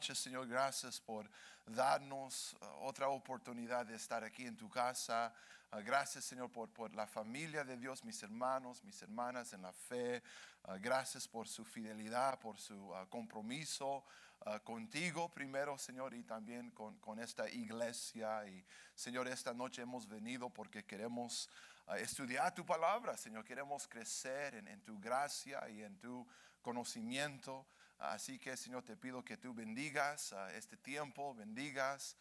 Señor, gracias por darnos otra oportunidad de estar aquí en tu casa. Gracias, Señor, por la familia de Dios, mis hermanos, mis hermanas en la fe. Gracias por su fidelidad, por su compromiso contigo primero, Señor, y también con esta iglesia. Y, Señor, esta noche hemos venido porque queremos estudiar tu palabra, Señor. Queremos crecer en tu gracia y en tu conocimiento. Así que, Señor, te pido que tú bendigas este tiempo, bendigas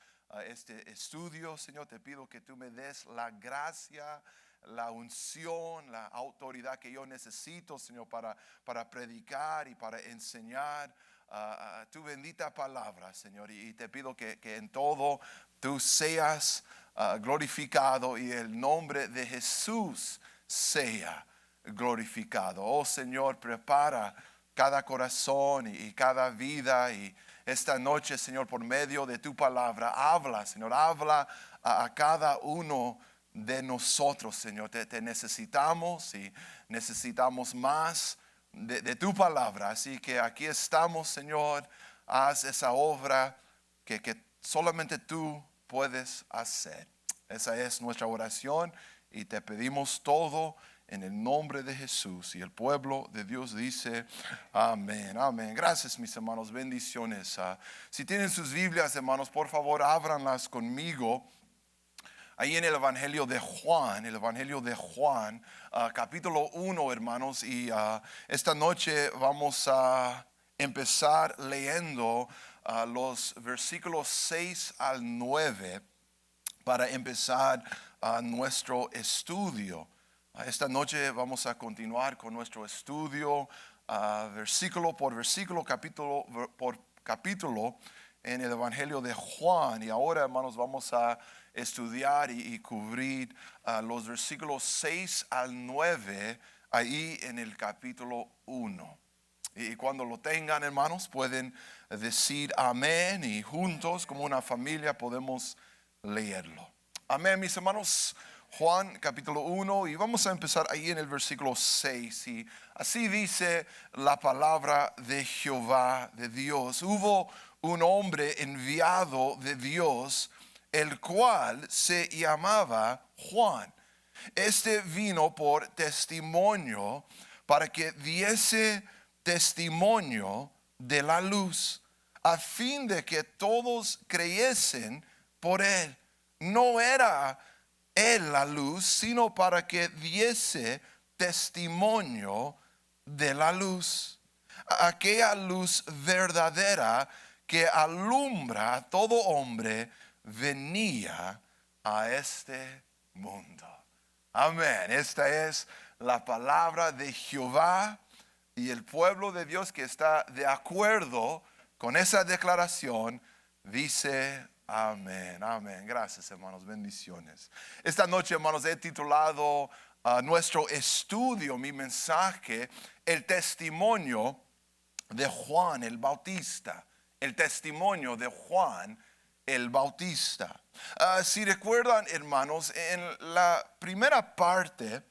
este estudio. Señor, te pido que tú me des la gracia, la unción, la autoridad que yo necesito, Señor, para predicar y para enseñar tu bendita palabra, Señor. Y te pido que en todo tú seas glorificado y el nombre de Jesús sea glorificado. Oh, Señor, prepara cada corazón y cada vida. Y esta noche, Señor, por medio de tu palabra, habla, Señor, habla a cada uno de nosotros, Señor. Te necesitamos y necesitamos más de tu palabra. Así que aquí estamos, Señor. Haz esa obra que solamente tú puedes hacer. Esa es nuestra oración y te pedimos todo en el nombre de Jesús. Y el pueblo de Dios dice amén, amén. Gracias, mis hermanos, bendiciones. Si tienen sus Biblias, hermanos, por favor, ábranlas conmigo. Ahí en el Evangelio de Juan, capítulo 1, hermanos. Y esta noche vamos a empezar leyendo los versículos 6 al 9 para empezar nuestro estudio. Esta noche vamos a continuar con nuestro estudio versículo por versículo, capítulo por capítulo en el Evangelio de Juan. Y ahora, hermanos, vamos a estudiar y cubrir los versículos 6 al 9 ahí en el capítulo 1. Y cuando lo tengan, hermanos, pueden decir amén y juntos como una familia podemos leerlo. Amén, mis hermanos. Juan capítulo 1 y vamos a empezar ahí en el versículo 6 y así dice la palabra de Jehová, de Dios. Hubo un hombre enviado de Dios, el cual se llamaba Juan. Este vino por testimonio para que diese testimonio de la luz, a fin de que todos creyesen por él. No era él la luz, sino para que diese testimonio de la luz. Aquella luz verdadera que alumbra a todo hombre venía a este mundo. Amén. Esta es la palabra de Jehová y el pueblo de Dios que está de acuerdo con esa declaración dice amén, amén. Gracias, hermanos, bendiciones. Esta noche, hermanos, he titulado nuestro estudio, mi mensaje, el testimonio de Juan el Bautista. El testimonio de Juan el Bautista. Si recuerdan, hermanos, en la primera parte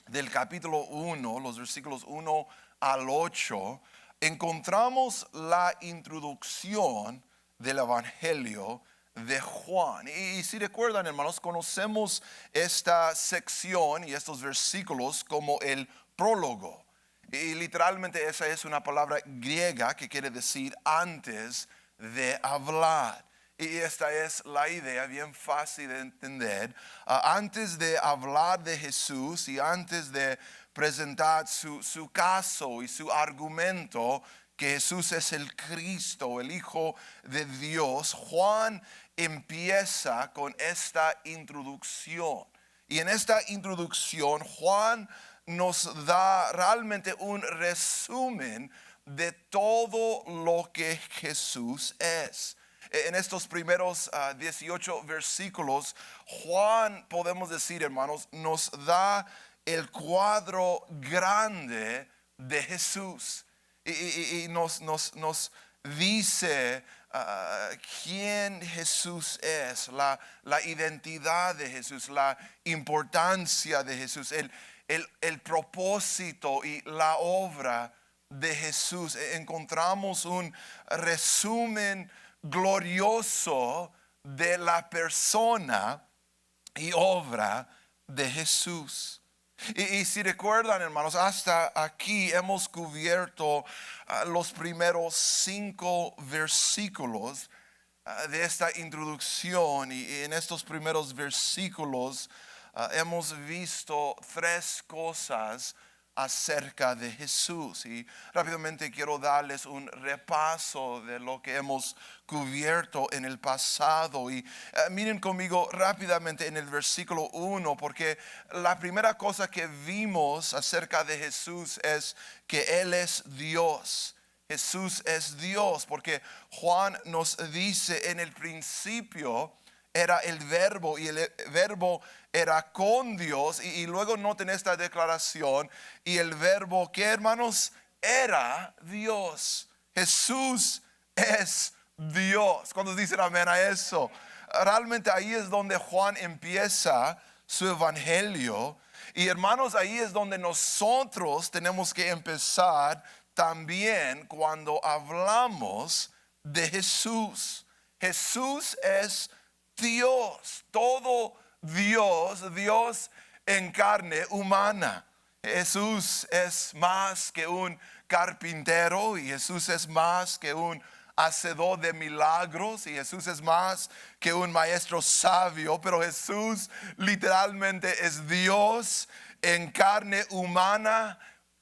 del capítulo 1, los versículos 1 al 8, encontramos la introducción del Evangelio de Juan. Y si recuerdan, hermanos, conocemos esta sección y estos versículos como el prólogo. Y literalmente esa es una palabra griega que quiere decir antes de hablar. Y esta es la idea bien fácil de entender. Antes de hablar de Jesús y antes de presentar su caso y su argumento que Jesús es el Cristo, el Hijo de Dios, Juan empieza con esta introducción. Y en esta introducción Juan nos da realmente un resumen de todo lo que Jesús es. En estos primeros 18 versículos, Juan, podemos decir, hermanos, nos da el cuadro grande de Jesús. Y nos dice quién Jesús es, la identidad de Jesús, la importancia de Jesús, el propósito y la obra de Jesús. Encontramos un resumen glorioso de la persona y obra de Jesús. Y si recuerdan, hermanos, hasta aquí hemos cubierto los primeros 5 versículos de esta introducción, y en estos primeros versículos hemos visto 3 cosas acerca de Jesús, y rápidamente quiero darles un repaso de lo que hemos cubierto en el pasado. Y miren conmigo rápidamente en el versículo 1, porque la primera cosa que vimos acerca de Jesús es que Él es Dios. Jesús es Dios, porque Juan nos dice: en el principio era el verbo, y el verbo era con Dios. Y luego noten esta declaración: y el verbo, ¿qué, hermanos? Era Dios. Jesús es Dios. ¿Cuántos dicen amén a eso? Realmente ahí es donde Juan empieza su evangelio. Y hermanos, ahí es donde nosotros tenemos que empezar también cuando hablamos de Jesús. Jesús es Dios, todo Dios, Dios en carne humana. Jesús es más que un carpintero, y Jesús es más que un hacedor de milagros, y Jesús es más que un maestro sabio, pero Jesús literalmente es Dios en carne humana.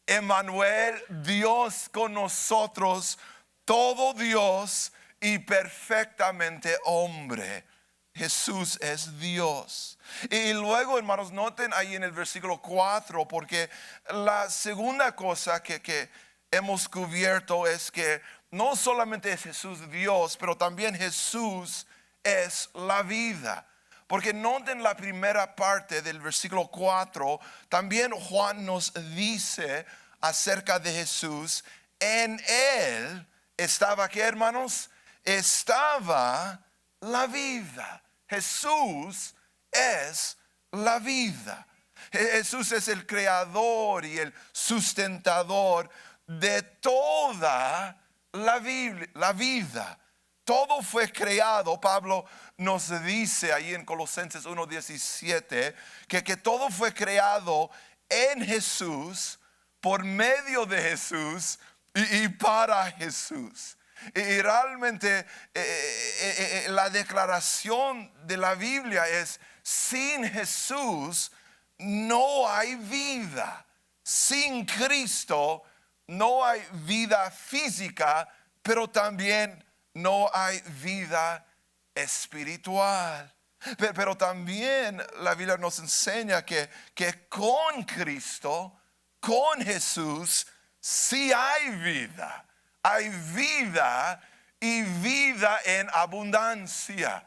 Emmanuel, Dios con nosotros, todo Dios y perfectamente hombre. Jesús es Dios. Y luego, hermanos, noten ahí en el versículo 4, porque la segunda cosa que hemos cubierto es que no solamente es Jesús Dios, pero también Jesús es la vida. Porque noten la primera parte del versículo 4, también Juan nos dice acerca de Jesús: en Él estaba, ¿qué, hermanos? Estaba la vida. Jesús es la vida. Jesús es el creador y el sustentador de toda la vida. Todo fue creado. Pablo nos dice ahí en Colosenses 1:17 que todo fue creado en Jesús, por medio de Jesús y para Jesús. Y realmente la declaración de la Biblia es: sin Jesús no hay vida. Sin Cristo no hay vida física, pero también no hay vida espiritual. Pero también la Biblia nos enseña que con Cristo, con Jesús, sí hay vida. Hay vida, y vida en abundancia.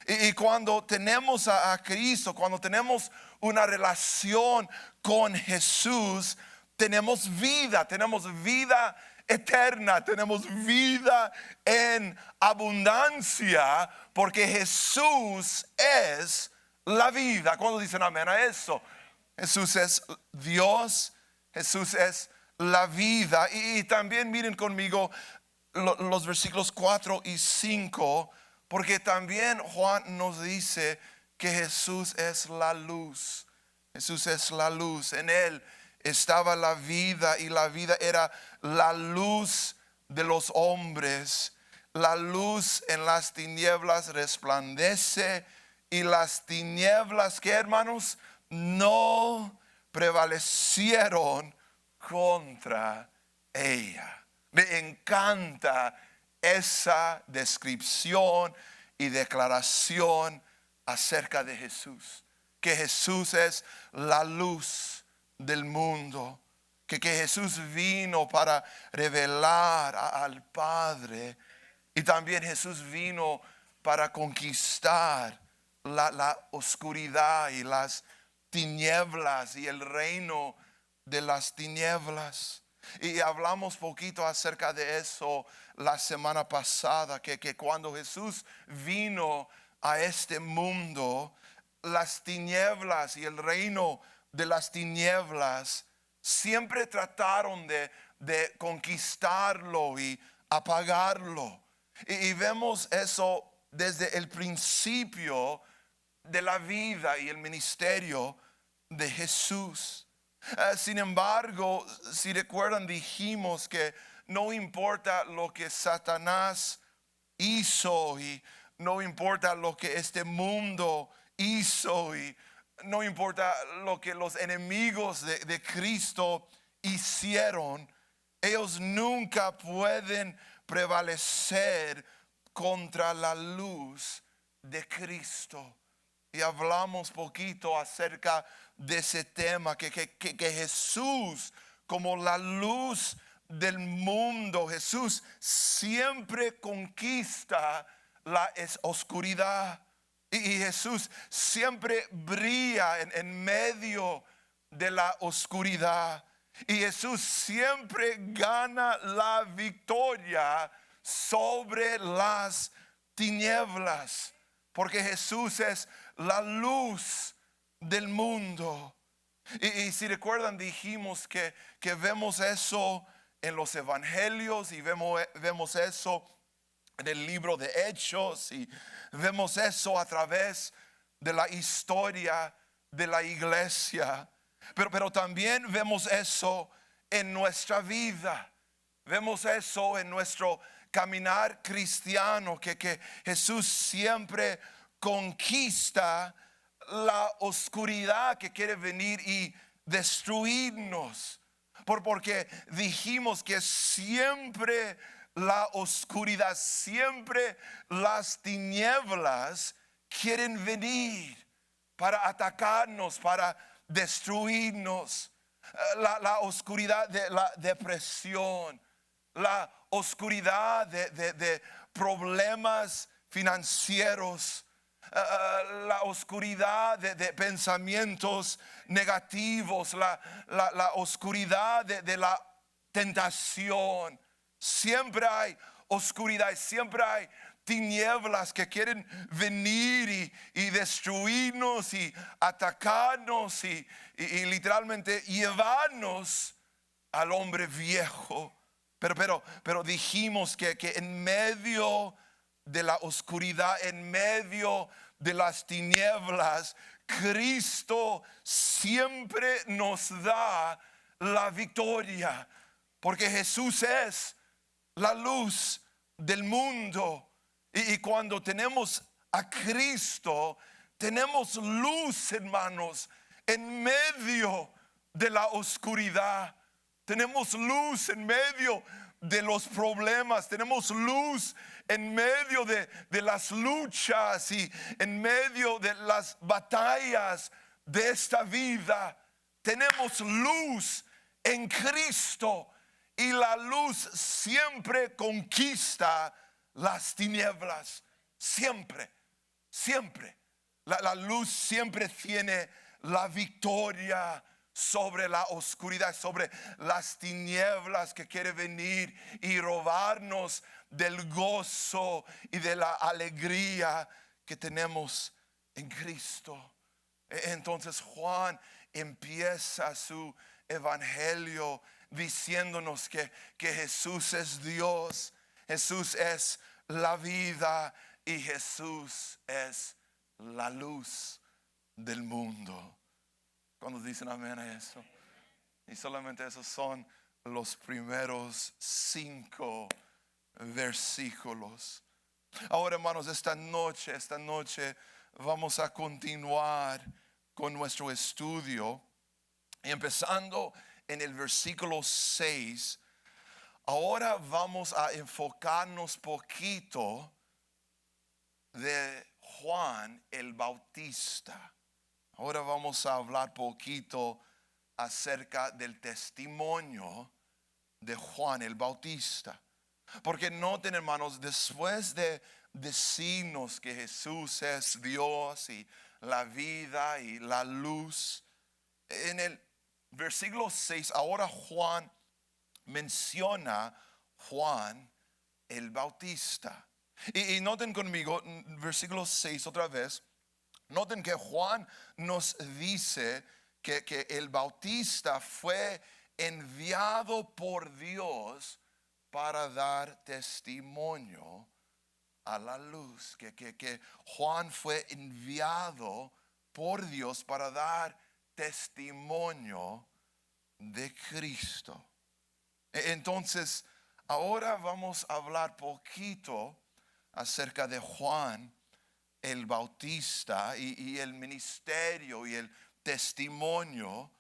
Y cuando tenemos a Cristo, cuando tenemos una relación con Jesús, tenemos vida eterna, tenemos vida en abundancia, porque Jesús es la vida. ¿Cuándo dicen amén a eso? Jesús es Dios, Jesús es la vida. Y también miren conmigo los versículos 4 y 5, porque también Juan nos dice que Jesús es la luz. Jesús es la luz. En Él estaba la vida, y la vida era la luz de los hombres. La luz en las tinieblas resplandece, y las tinieblas, ¿qué, hermanos? No prevalecieron contra ella. Me encanta esa descripción y declaración acerca de Jesús, que Jesús es la luz del mundo, que Jesús vino para revelar al Padre, y también Jesús vino para conquistar la oscuridad y las tinieblas y el reino de las tinieblas. Y hablamos poquito acerca de eso la semana pasada, que cuando Jesús vino a este mundo, las tinieblas y el reino de las tinieblas siempre trataron de de conquistarlo y apagarlo. Y vemos eso desde el principio de la vida y el ministerio de Jesús. Sin embargo, si recuerdan, dijimos que no importa lo que Satanás hizo y no importa lo que este mundo hizo y no importa lo que los enemigos de Cristo hicieron, ellos nunca pueden prevalecer contra la luz de Cristo. Y hablamos poquito acerca de ese tema, que Jesús, como la luz del mundo, Jesús siempre conquista la oscuridad. Y Jesús siempre brilla en medio de la oscuridad. Y Jesús siempre gana la victoria sobre las tinieblas. Porque Jesús es la luz del mundo. Y si recuerdan, dijimos que vemos eso en los evangelios y vemos eso en el libro de Hechos y vemos eso a través de la historia de la iglesia. Pero también vemos eso en nuestra vida. Vemos eso en nuestro caminar cristiano, que Jesús siempre conquista la oscuridad que quiere venir y destruirnos. Porque dijimos que siempre la oscuridad, siempre las tinieblas quieren venir para atacarnos, para destruirnos. La oscuridad de la depresión, la oscuridad de problemas financieros, la oscuridad de pensamientos negativos, la oscuridad de la tentación. Siempre hay oscuridad, siempre hay tinieblas que quieren venir y destruirnos y atacarnos y literalmente llevarnos al hombre viejo. Pero dijimos que en medio de la oscuridad, en medio de las tinieblas, Cristo siempre nos da la victoria, porque Jesús es la luz del mundo. Y cuando tenemos a Cristo, tenemos luz, hermanos, en medio de la oscuridad. Tenemos luz en medio de los problemas. Tenemos luz en medio de las luchas y en medio de las batallas de esta vida. Tenemos luz en Cristo y la luz siempre conquista las tinieblas. Siempre, siempre. La luz siempre tiene la victoria sobre la oscuridad, sobre las tinieblas que quiere venir y robarnos del gozo y de la alegría que tenemos en Cristo. Entonces Juan empieza su evangelio diciéndonos que Jesús es Dios, Jesús es la vida y Jesús es la luz del mundo. Cuando dicen amén a eso. Y solamente esos son los primeros 5 versículos. Ahora, hermanos, esta noche vamos a continuar con nuestro estudio, empezando en el versículo 6. Ahora vamos a enfocarnos poquito de Juan el Bautista. Ahora vamos a hablar poquito acerca del testimonio de Juan el Bautista. Porque noten, hermanos, después de decirnos que Jesús es Dios y la vida y la luz, en el versículo 6, ahora Juan menciona Juan el Bautista. Y noten conmigo, versículo 6 otra vez. Noten que Juan nos dice que el Bautista fue enviado por Dios para dar testimonio a la luz. Que Juan fue enviado por Dios para dar testimonio de Cristo. Entonces, ahora vamos a hablar poquito acerca de Juan el Bautista y el ministerio y el testimonio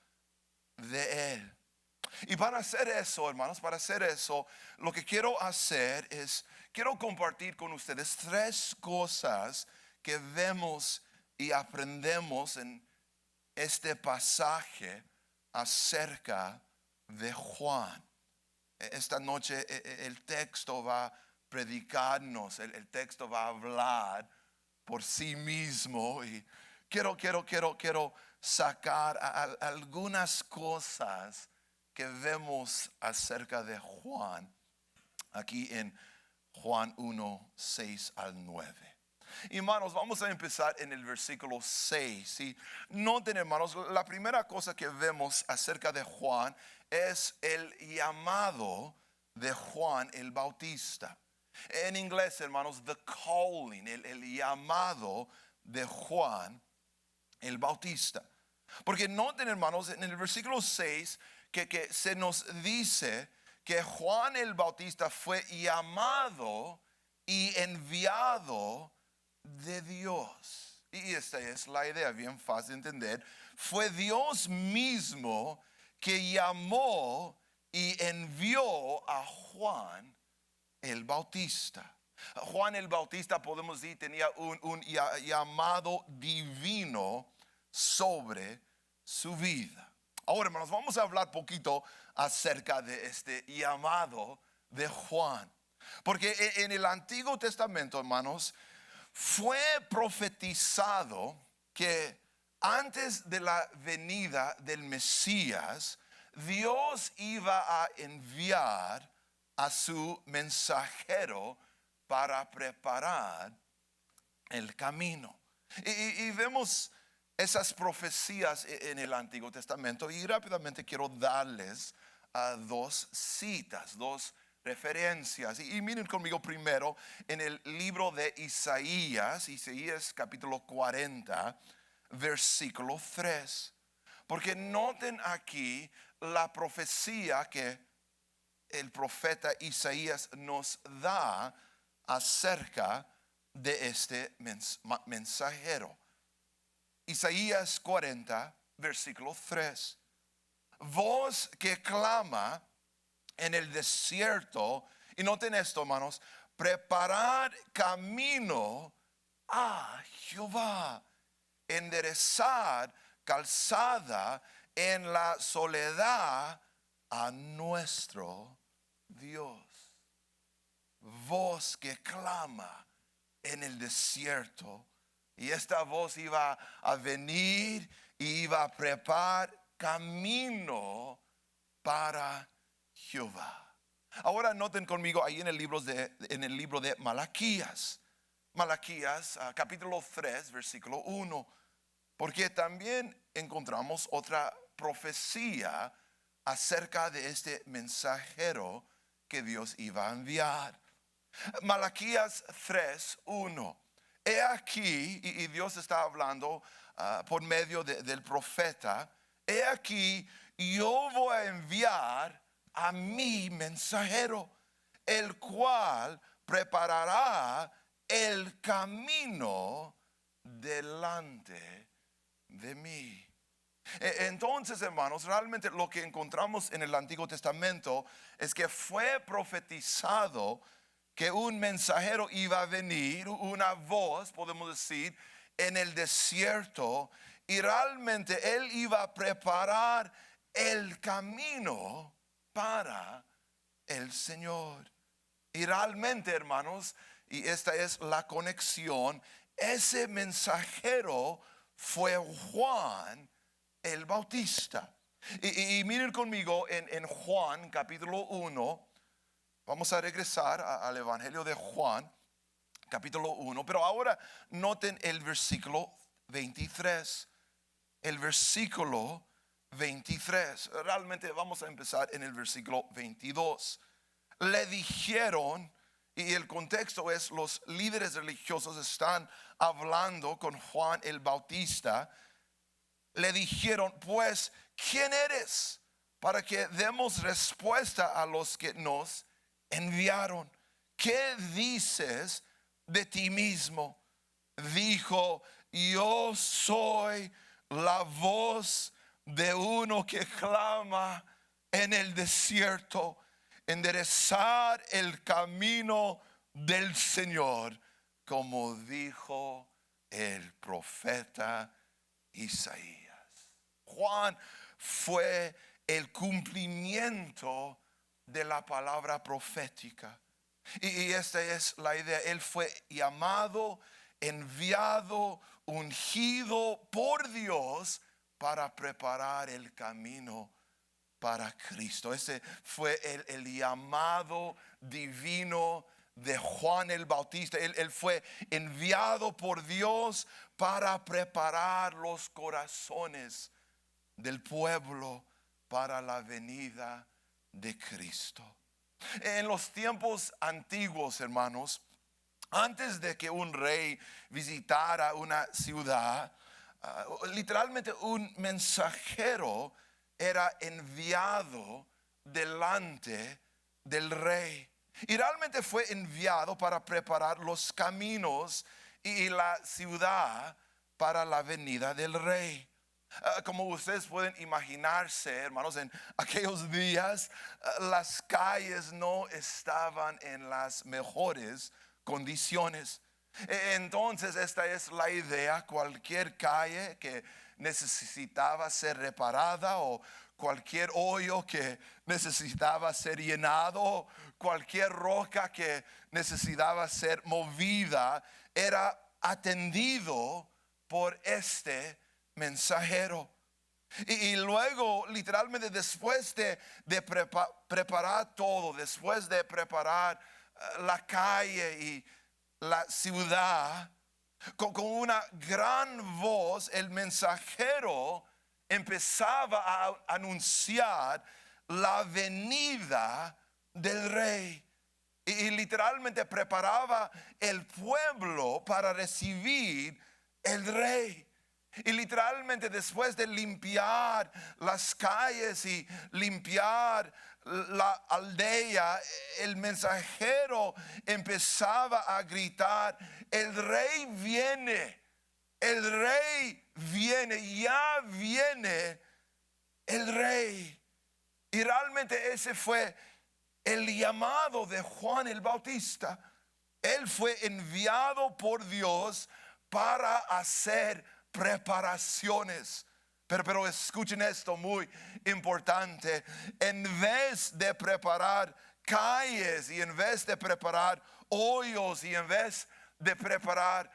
de él. Y para hacer eso, hermanos, lo que quiero hacer es, quiero compartir con ustedes 3 cosas que vemos y aprendemos en este pasaje acerca de Juan. Esta noche el texto va a predicarnos, el texto va a hablar por sí mismo y quiero sacar algunas cosas que vemos acerca de Juan aquí en Juan 1, 6 al 9. Hermanos, vamos a empezar en el versículo 6. Y noten, hermanos, la primera cosa que vemos acerca de Juan es el llamado de Juan el Bautista. En inglés, hermanos, the calling, el llamado de Juan el Bautista. Porque noten, hermanos, en el versículo 6 que se nos dice que Juan el Bautista fue llamado y enviado de Dios. Y esta es la idea, bien fácil de entender. Fue Dios mismo que llamó y envió a Juan el Bautista. Juan el Bautista, podemos decir, tenía un llamado divino sobre su vida. Ahora, hermanos, vamos a hablar poquito acerca de este llamado de Juan. Porque en el Antiguo Testamento, hermanos, fue profetizado que antes de la venida del Mesías, Dios iba a enviar a su mensajero para preparar el camino. Y vemos esas profecías en el Antiguo Testamento y rápidamente quiero darles 2 citas, 2 referencias. Y miren conmigo primero en el libro de Isaías capítulo 40, versículo 3. Porque noten aquí la profecía que el profeta Isaías nos da acerca de este mensajero. Isaías 40, versículo 3. Voz que clama en el desierto, y noten esto, hermanos, preparad camino a Jehová, enderezad calzada en la soledad a nuestro Dios. Voz que clama en el desierto. Y esta voz iba a venir y iba a preparar camino para Jehová. Ahora noten conmigo ahí en el libro de Malaquías. Malaquías capítulo 3, versículo 1. Porque también encontramos otra profecía acerca de este mensajero que Dios iba a enviar. Malaquías 3, 1. He aquí, y Dios está hablando por medio del profeta, he aquí, yo voy a enviar a mi mensajero, el cual preparará el camino delante de mí. Entonces, hermanos, realmente lo que encontramos en el Antiguo Testamento es que fue profetizado que un mensajero iba a venir, una voz, podemos decir, en el desierto, y realmente él iba a preparar el camino para el Señor. Y realmente, hermanos, y esta es la conexión, ese mensajero fue Juan el Bautista. Y miren conmigo en Juan capítulo 1. Vamos a regresar al Evangelio de Juan, capítulo 1. Pero ahora noten el versículo 23. El versículo 23. Realmente vamos a empezar en el versículo 22. Le dijeron, y el contexto es los líderes religiosos están hablando con Juan el Bautista. Le dijeron, pues, ¿quién eres? Para que demos respuesta a los que nos enviaron. ¿Qué dices de ti mismo? Dijo, yo soy la voz de uno que clama en el desierto, enderezar el camino del Señor, como dijo el profeta Isaías. Juan fue el cumplimiento de la palabra profética. Y esta es la idea. Él fue llamado, enviado, ungido por Dios para preparar el camino para Cristo. Ese fue el llamado divino de Juan el Bautista. Él fue enviado por Dios para preparar los corazones del pueblo para la venida de Cristo. En los tiempos antiguos, hermanos, antes de que un rey visitara una ciudad, literalmente un mensajero era enviado delante del rey. Y realmente fue enviado para preparar los caminos y la ciudad para la venida del rey. Como ustedes pueden imaginarse, hermanos, en aquellos días las calles no estaban en las mejores condiciones. Entonces esta es la idea: cualquier calle que necesitaba ser reparada, o cualquier hoyo que necesitaba ser llenado, cualquier roca que necesitaba ser movida, era atendido por este mensajero. Y luego, literalmente, después de preparar todo, después de preparar la calle y la ciudad, con una gran voz, el mensajero empezaba a anunciar la venida del rey. Y literalmente preparaba el pueblo para recibir el rey. Y literalmente, después de limpiar las calles y limpiar la aldea, el mensajero empezaba a gritar: el rey viene, el rey viene, ya viene el rey. Y realmente ese fue el llamado de Juan el Bautista. Él fue enviado por Dios para hacer preparaciones. Pero escuchen esto, muy importante. En vez de preparar calles, y en vez de preparar hoyos, y en vez de preparar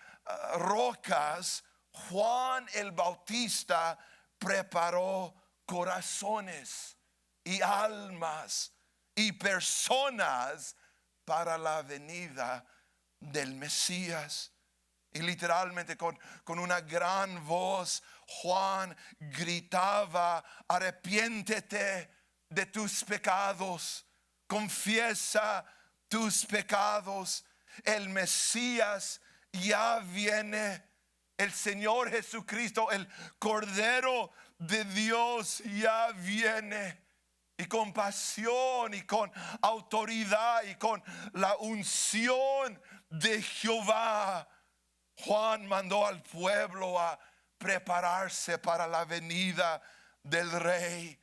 rocas, Juan el Bautista preparó corazones y almas y personas para la venida del Mesías. Y literalmente con una gran voz, Juan gritaba: arrepiéntete de tus pecados, confiesa tus pecados, el Mesías ya viene, el Señor Jesucristo, el Cordero de Dios ya viene. Y con pasión y con autoridad y con la unción de Jehová, Juan mandó al pueblo a prepararse para la venida del rey.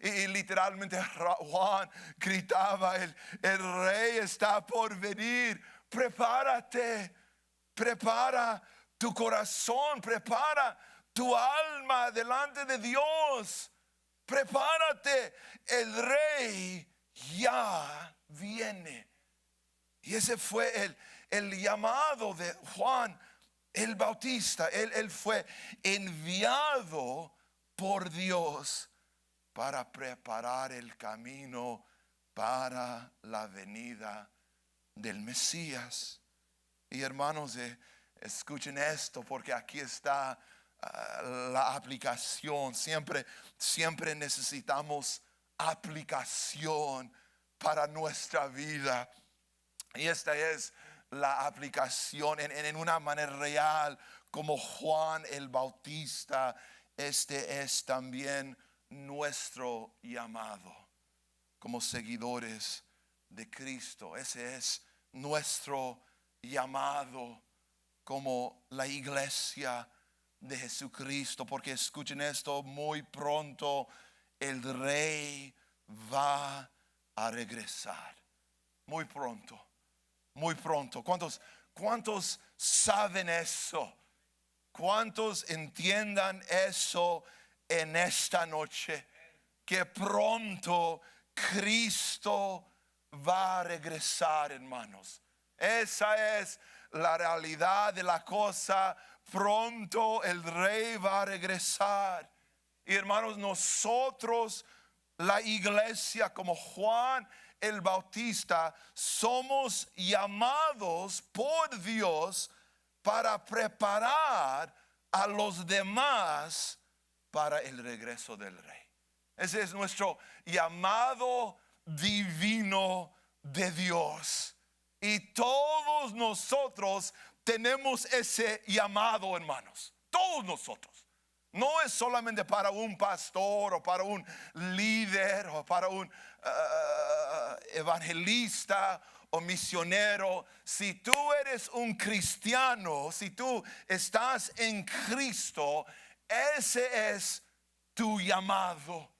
Y literalmente Juan gritaba: el rey está por venir, prepárate, prepara tu corazón, prepara tu alma delante de Dios, prepárate, el rey ya viene. Y ese fue el llamado de Juan el Bautista. Él fue enviado por Dios para preparar el camino para la venida del Mesías. Y hermanos, escuchen esto, porque aquí está la aplicación. Siempre necesitamos aplicación para nuestra vida. Y esta es la aplicación en una manera real, como Juan el Bautista. Este es también nuestro llamado como seguidores de Cristo. Ese es nuestro llamado como la iglesia de Jesucristo. Porque escuchen esto, muy pronto el Rey va a regresar. Muy pronto, muy pronto. ¿Cuántos saben eso? ¿Cuántos entiendan eso en esta noche? Que pronto Cristo va a regresar, hermanos. Esa es la realidad de la cosa. Pronto el Rey va a regresar. Y hermanos, nosotros, la iglesia, como Juan el Bautista, somos llamados por Dios para preparar a los demás para el regreso del Rey. Ese es nuestro llamado divino de Dios. Y todos nosotros tenemos ese llamado, hermanos. Todos nosotros. No es solamente para un pastor o para un líder o para un evangelista o misionero. Si tú eres un cristiano, si tú estás en Cristo, ese es tu llamado.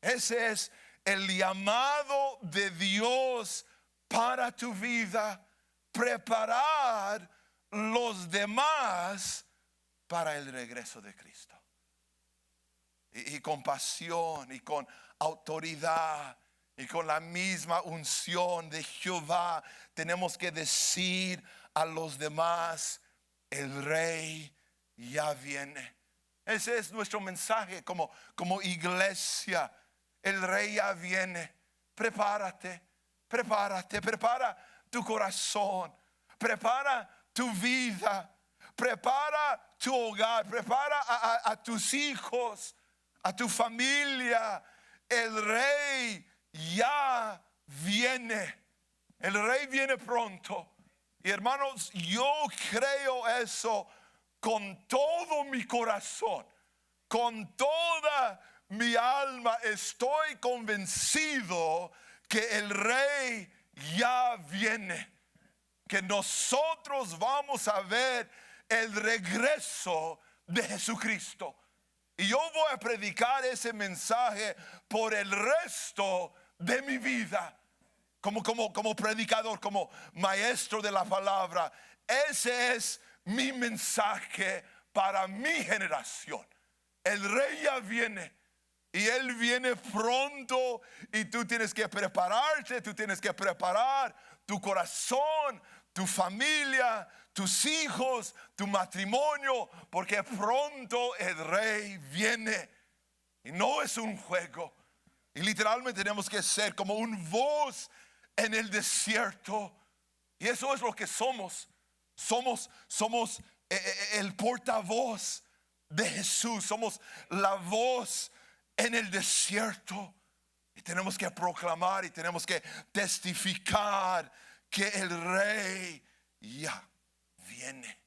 Ese es el llamado de Dios para tu vida. Preparar los demás para el regreso de Cristo. Y con pasión y con autoridad y con la misma unción de Jehová tenemos que decir a los demás: el Rey ya viene. Ese es nuestro mensaje como iglesia. El Rey ya viene. Prepárate, prepara tu corazón, prepara tu vida, prepara tu hogar, prepara a tus hijos, a tu familia. El Rey ya viene. El Rey viene pronto. Y hermanos, yo creo eso con todo mi corazón, con toda mi alma. Estoy convencido que el Rey ya viene, que nosotros vamos a ver el regreso de Jesucristo. Y yo voy a predicar ese mensaje por el resto de mi vida, como predicador, como maestro de la palabra. Ese es mi mensaje para mi generación. El Rey ya viene. Y Él viene pronto y tú tienes que prepararte, tú tienes que preparar tu corazón, tu familia, tus hijos, tu matrimonio, porque pronto el Rey viene. Y no es un juego. Y literalmente tenemos que ser como un voz en el desierto. Y eso es lo que somos. Somos el portavoz de Jesús. Somos la voz en el desierto. Y tenemos que proclamar y tenemos que testificar que el Rey ya viene.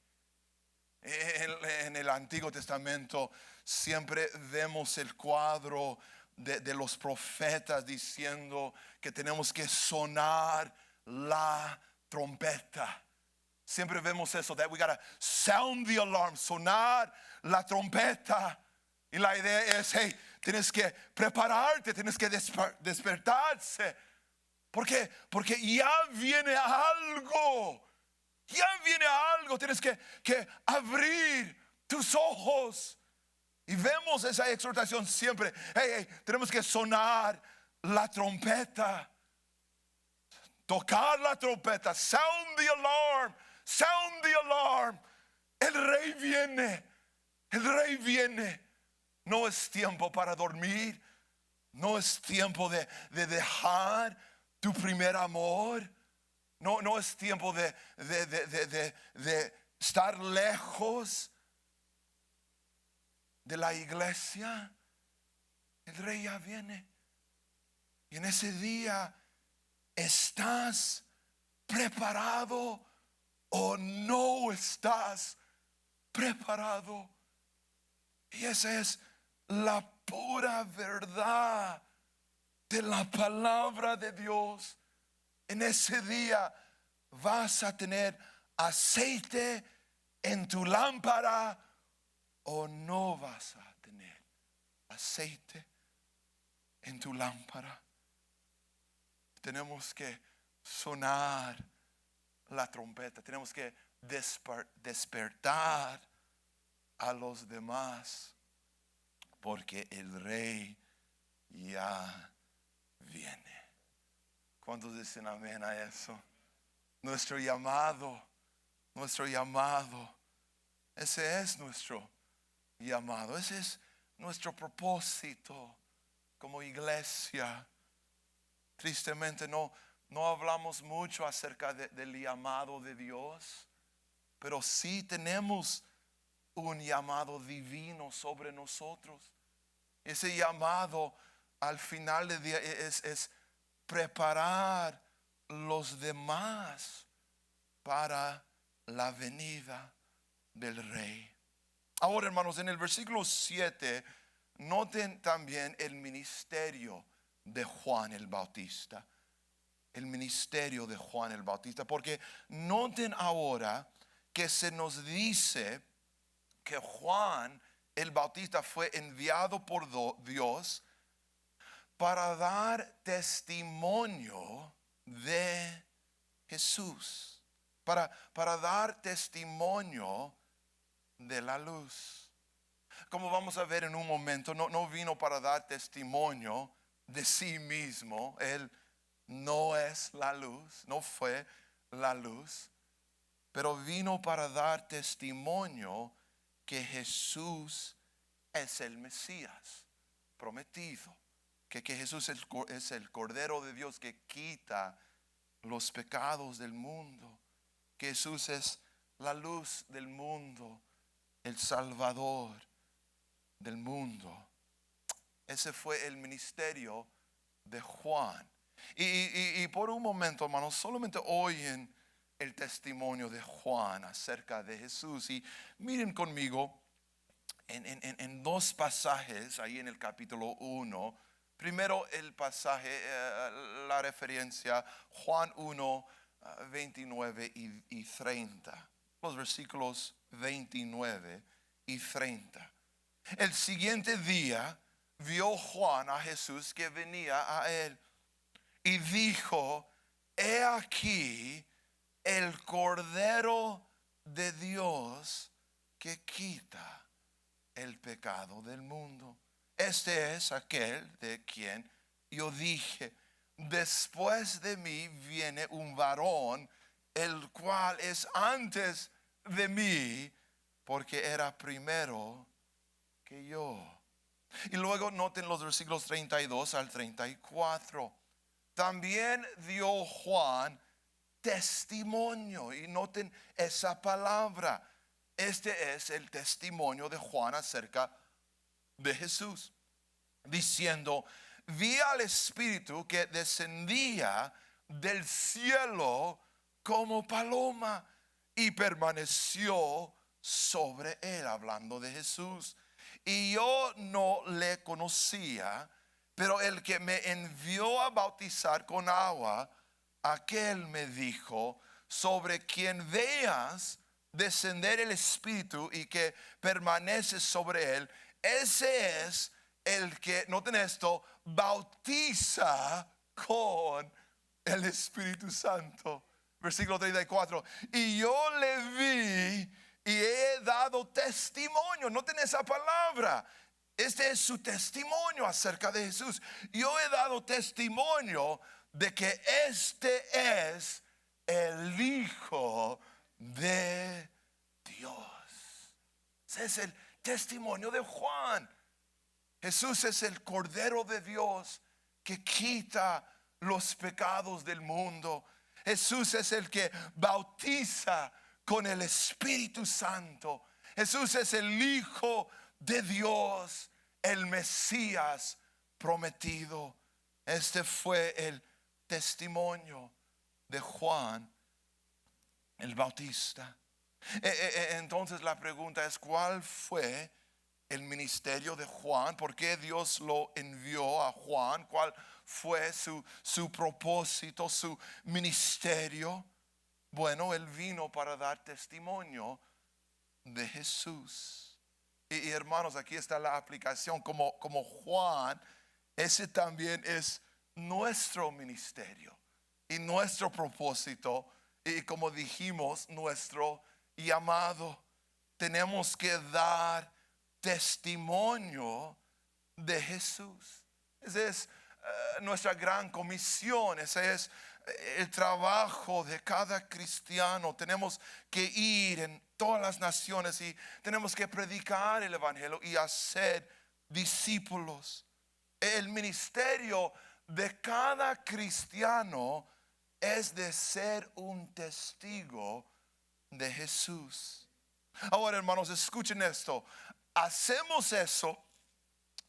En el Antiguo Testamento siempre vemos el cuadro de los profetas diciendo que tenemos que sonar la trompeta. Siempre vemos eso, that we gotta sound the alarm, sonar la trompeta. Y la idea es, hey, tienes que prepararte, tienes que despertarse. ¿Por qué? Porque ya viene algo. Ya viene algo. Tienes que abrir tus ojos. Y vemos esa exhortación siempre. Hey, tenemos que sonar la trompeta. Tocar la trompeta. Sound the alarm. Sound the alarm. El Rey viene. El Rey viene. No es tiempo para dormir. No es tiempo de dejar tu primer amor. No es tiempo de estar lejos. de la iglesia, el rey ya viene. Y en ese día, ¿estás preparado o no estás preparado? Y esa es la pura verdad de la palabra de Dios. En ese día vas a tener aceite en tu lámpara o no vas a tener aceite en tu lámpara. Tenemos que sonar la trompeta, tenemos que despertar a los demás, porque el rey ya viene. ¿Cuántos dicen amén a eso? Nuestro llamado, ese es nuestro llamado, ese es nuestro propósito como iglesia. Tristemente no hablamos mucho acerca del llamado de Dios, pero sí tenemos un llamado divino sobre nosotros. Ese llamado al final del día es preparar los demás para la venida del rey. Ahora, hermanos, en el versículo 7, noten también el ministerio de Juan el Bautista. El ministerio de Juan el Bautista. Porque noten ahora que se nos dice que Juan el Bautista fue enviado por Dios para dar testimonio de Jesús. Para dar testimonio de la luz. Como vamos a ver en un momento, no vino para dar testimonio de sí mismo. Él no es la luz, no fue la luz, pero vino para dar testimonio que Jesús es el Mesías prometido, que Jesús es el Cordero de Dios que quita los pecados del mundo, que Jesús es la luz del mundo, el Salvador del mundo. Ese fue el ministerio de Juan. Y por un momento, hermanos, solamente oyen el testimonio de Juan acerca de Jesús. Y miren conmigo en dos pasajes ahí en el capítulo 1. Primero el pasaje, la referencia, Juan 1, 29 y 30. Los versículos 29 y 30. El siguiente día vio Juan a Jesús que venía a él y dijo: he aquí el Cordero de Dios que quita el pecado del mundo. Este es aquel de quien yo dije: después de mí viene un varón, el cual es antes de mí, porque era primero que yo. Y luego noten los versículos 32 al 34. También dio Juan testimonio, y noten esa palabra. Este es el testimonio de Juan acerca de Jesús, diciendo: vi al Espíritu que descendía del cielo como paloma y permaneció sobre él, hablando de Jesús. Y yo no le conocía, pero el que me envió a bautizar con agua, aquel me dijo: sobre quien veas descender el Espíritu y que permanece sobre él, ese es el que, noten esto, bautiza con el Espíritu Santo. Versículo 34. Y yo le vi y he dado testimonio. Noten esa palabra. Este es su testimonio acerca de Jesús. Yo he dado testimonio de que este es el Hijo de Dios. Ese es el testimonio de Juan. Jesús es el Cordero de Dios que quita los pecados del mundo. Jesús es el que bautiza con el Espíritu Santo. Jesús es el Hijo de Dios, el Mesías prometido. Este fue el testimonio de Juan el Bautista. Entonces la pregunta es, ¿cuál fue el ministerio de Juan? ¿Por qué Dios lo envió a Juan? ¿Cuál fue su propósito, su ministerio? Bueno, él vino para dar testimonio de Jesús. Y hermanos, aquí está la aplicación. Como Juan, ese también es nuestro ministerio y nuestro propósito. Y como dijimos, nuestro llamado. Tenemos que dar testimonio de Jesús. Esa es nuestra gran comisión. Ese es el trabajo de cada cristiano. Tenemos que ir en todas las naciones y tenemos que predicar el evangelio y hacer discípulos. El ministerio de cada cristiano es de ser un testigo de Jesús. Ahora, hermanos, escuchen esto. Hacemos eso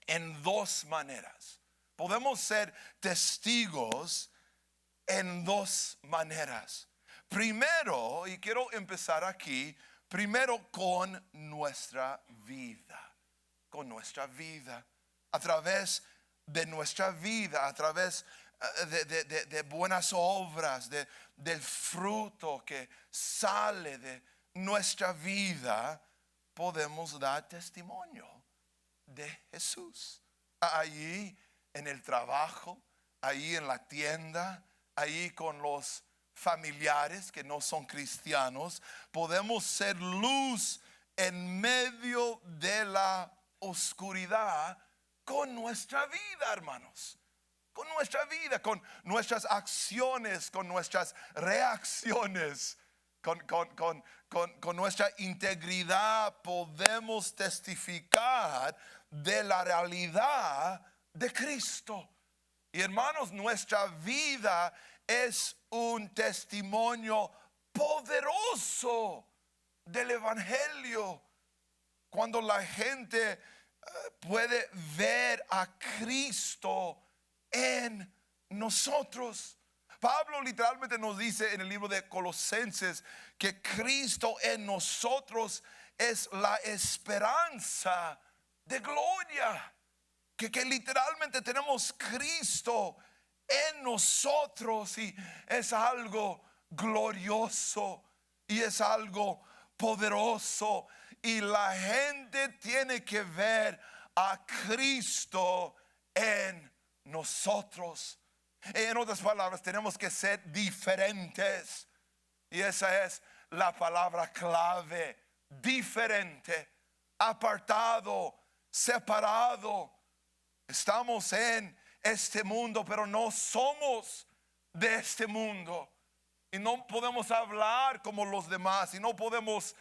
en dos maneras. Podemos ser testigos en dos maneras. Primero, y quiero empezar aquí, primero con nuestra vida. Con nuestra vida. A través de nuestra vida, a través de buenas obras, del fruto que sale de nuestra vida, podemos dar testimonio de Jesús. Allí en el trabajo, allí en la tienda, allí con los familiares que no son cristianos, podemos ser luz en medio de la oscuridad con nuestra vida, hermanos. Con nuestra vida, con nuestras acciones, con nuestras reacciones, con nuestra integridad podemos testificar de la realidad de Cristo. Y hermanos, nuestra vida es un testimonio poderoso del evangelio. Cuando la gente puede ver a Cristo en nosotros. Pablo literalmente nos dice en el libro de Colosenses que Cristo en nosotros es la esperanza de gloria. Que literalmente tenemos Cristo en nosotros y es algo glorioso y es algo poderoso. Y la gente tiene que ver a Cristo en nosotros. En otras palabras, tenemos que ser diferentes. Y esa es la palabra clave. Diferente, apartado, separado. Estamos en este mundo, pero no somos de este mundo. Y no podemos hablar como los demás. Y no podemos,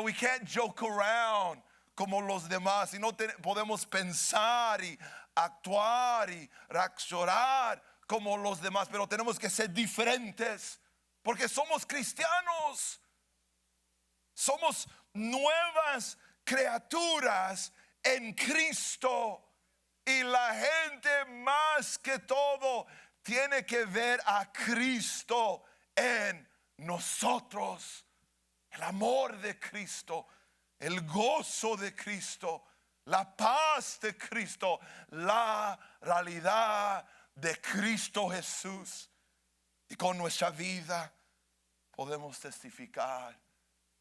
we can't joke around como los demás. Y no podemos pensar y actuar y reaccionar como los demás. Pero tenemos que ser diferentes. Porque somos cristianos. Somos nuevas criaturas en Cristo. Y la gente más que todo tiene que ver a Cristo en nosotros. El amor de Cristo, el gozo de Cristo, la paz de Cristo, la realidad de Cristo Jesús. Y con nuestra vida podemos testificar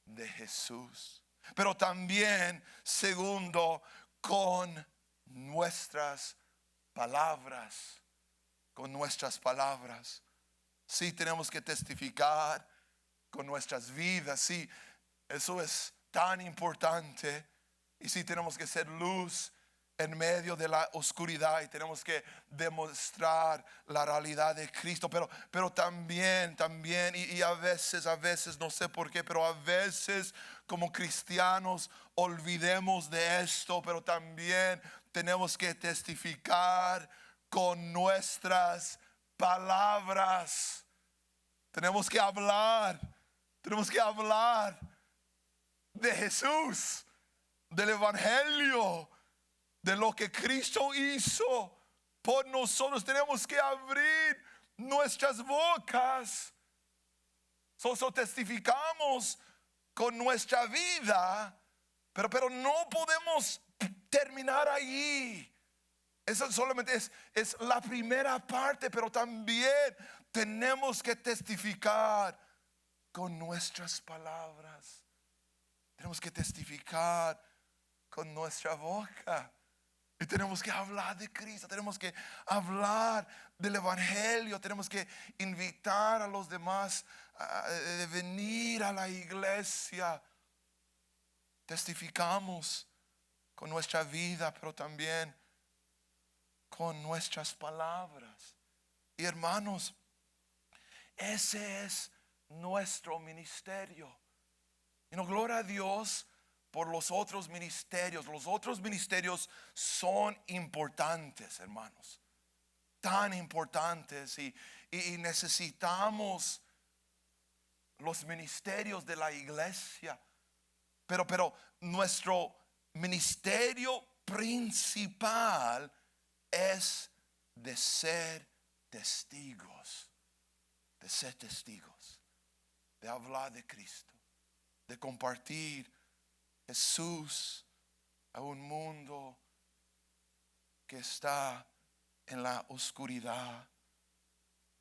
de Jesús. Pero también, segundo, con nuestras palabras. Con nuestras palabras. Sí, tenemos que testificar con nuestras vidas. Sí, eso es tan importante. Y sí, tenemos que ser luz en medio de la oscuridad y tenemos que demostrar la realidad de Cristo. Pero también, y a veces, no sé por qué, pero a veces como cristianos olvidemos de esto, pero también tenemos que testificar con nuestras palabras. Tenemos que hablar de Jesús, del evangelio, de lo que Cristo hizo por nosotros. Tenemos que abrir nuestras bocas. Testificamos con nuestra vida, pero no podemos terminar allí. Eso solamente es la primera parte, pero también tenemos que testificar con nuestras palabras. Tenemos que testificar con nuestra boca. Y tenemos que hablar de Cristo, tenemos que hablar del evangelio, tenemos que invitar a los demás a venir a la iglesia. Testificamos con nuestra vida, pero también con nuestras palabras. Y hermanos, ese es nuestro ministerio. Gloria a Dios por los otros ministerios. Los otros ministerios son importantes, hermanos. Tan importantes. Y necesitamos los ministerios de la iglesia. Pero nuestro ministerio principal es de ser testigos. De ser testigos. De hablar de Cristo. De compartir Jesús a un mundo que está en la oscuridad.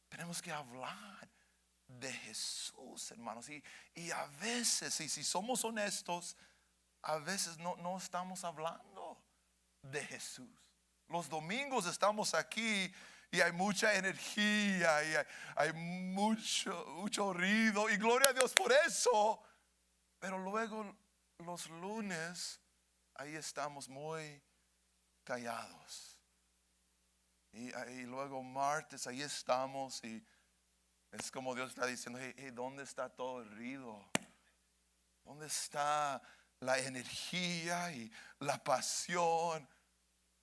Tenemos que hablar de Jesús, hermanos. Y a veces, si somos honestos, a veces no estamos hablando de Jesús. Los domingos estamos aquí y hay mucha energía y hay mucho ruido. Y gloria a Dios por eso. Pero luego los lunes, ahí estamos muy callados. Y luego martes, ahí estamos y es como Dios está diciendo, hey, ¿dónde está todo el ruido? ¿Dónde está la energía y la pasión